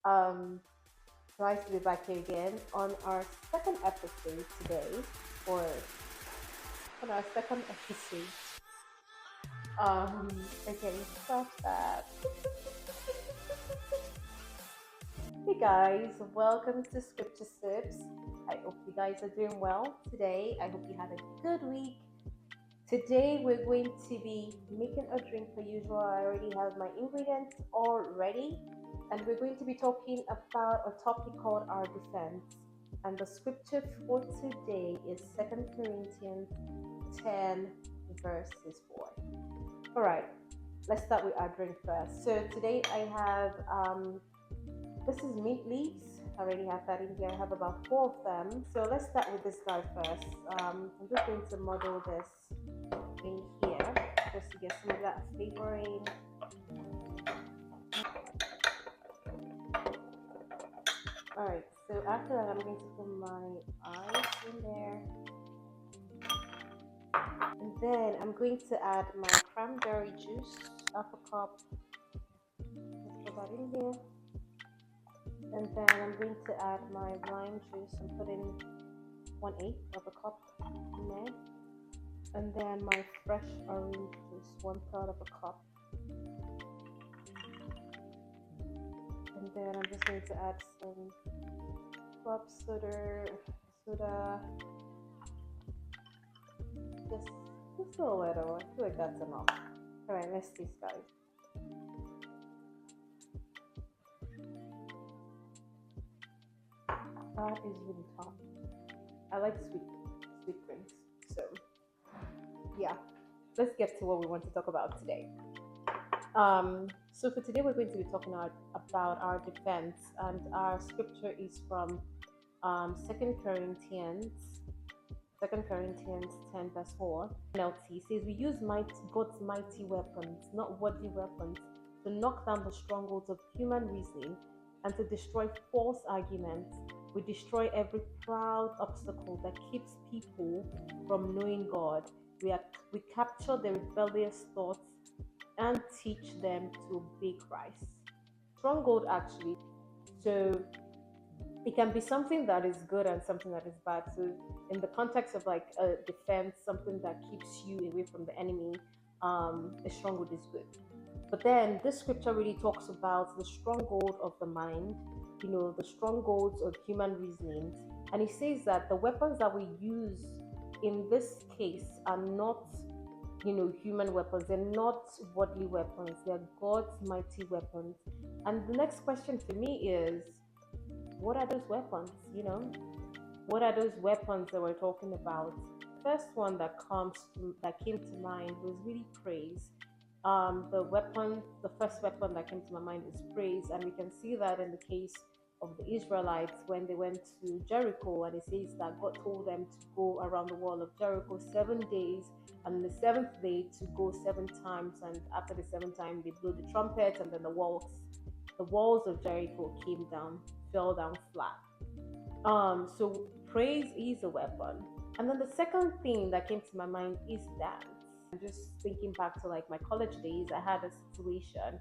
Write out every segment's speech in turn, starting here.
Um, Nice to be back here again on our second episode today, or on our second episode. Um, okay, stop that. Hey guys, welcome to ScriptureSips. I hope you guys are doing well today. I hope you had a good week. Today we're going to be making a drink per usual. I already have my ingredients all ready, and we're going to be talking about a topic called our defense. And the scripture for today is 2 Corinthians 10, verses 4. All right, let's start with our drink first. So today I have this is mint leaves. I already have that in here. I have about 4 of them. So let's start with this guy first. I'm just going to muddle this in here just to get some of that flavor in. Alright, so after that I'm going to put my ice in there. And then I'm going to add my cranberry juice, half a cup. Let's put that in here. And then I'm going to add my lime juice and put in 1/8 of a cup in there. And then my fresh orange juice, 1/3 of a cup. And then I'm just going to add some club soda, just a little. I feel like that's enough. All right, let's taste, guys. That is really tough. I like sweet drinks, so yeah. Let's get to what we want to talk about today. So for today we're going to be talking about our defense, and our scripture is from 2 Corinthians 10 verse 4. NLT says we use God's mighty weapons, not worldly weapons, to knock down the strongholds of human reasoning and to destroy false arguments. We destroy every proud obstacle that keeps people from knowing God. We capture the rebellious thoughts and teach them to obey Christ. Stronghold, actually. So it can be something that is good and something that is bad. So in the context of like a defense, something that keeps you away from the enemy, a stronghold is good. But then this scripture really talks about the stronghold of the mind, the strongholds of human reasonings. And it says that the weapons that we use in this case are not human weapons. They're not worldly weapons. They're God's mighty weapons. And the next question for me is, what are those weapons? What are those weapons that we're talking about? The first one that came to mind was really praise. The first weapon that came to my mind is praise, and we can see that in the case of the Israelites when they went to Jericho, and it says that God told them to go around the wall of Jericho 7 days, and the seventh day to go 7 times, and after the seventh time they blew the trumpet, and then the walls of Jericho fell down flat. So praise is a weapon. And then the second thing that came to my mind is dance. I'm just thinking back to like my college days. I had a situation,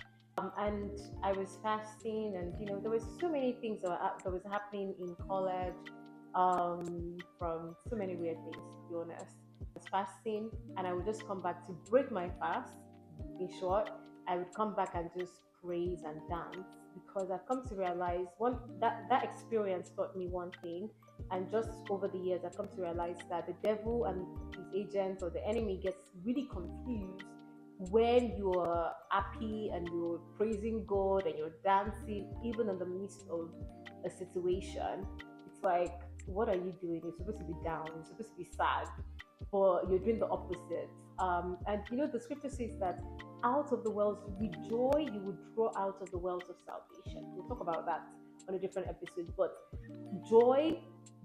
and I was fasting, and there was so many things that was happening in college, from so many weird things, to be honest. I was fasting, and I would just come back to break my fast. In short, I would come back and just praise and dance, because I've come to realize that experience taught me one thing. And just over the years I've come to realize that the devil and his agents, or the enemy, gets really confused when you're happy and you're praising God and you're dancing, even in the midst of a situation. It's like, what are you doing? You're supposed to be down, you're supposed to be sad, but you're doing the opposite. And the scripture says that out of the wells with joy you would draw out of the wells of salvation. We'll talk about that on a different episode. But joy,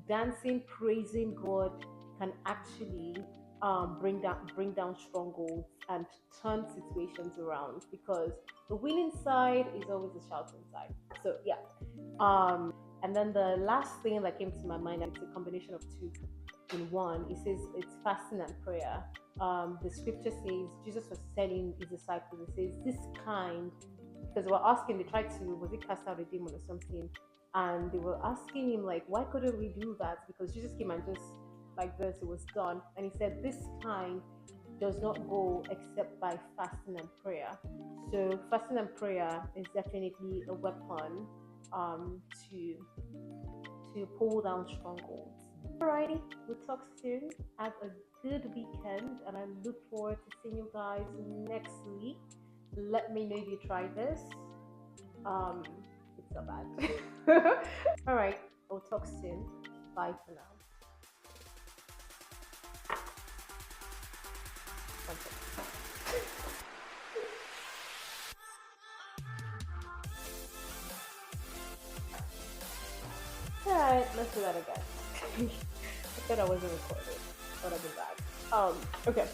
dancing, praising God can actually bring down strongholds and turn situations around, because the winning side is always the shouting side. So yeah. And then the last thing that came to my mind, and it's a combination of two in one. It says it's fasting and prayer. The scripture says Jesus was telling his disciples, it says, this kind because they were asking, they tried to, was it cast out a demon or something? And they were asking him, like, why couldn't we do that? Because Jesus came and just like this, it was done. And he said, this kind does not go except by fasting and prayer. So fasting and prayer is definitely a weapon um, to pull down strongholds. Alrighty, we'll talk soon. Have a good weekend, and I look forward to seeing you guys next week. Let me know if you try this. It's not bad. Alright, we'll talk soon. Bye for now. One second. Alright, let's do that again. I thought I wasn't recording. Thought I'd be back. Okay.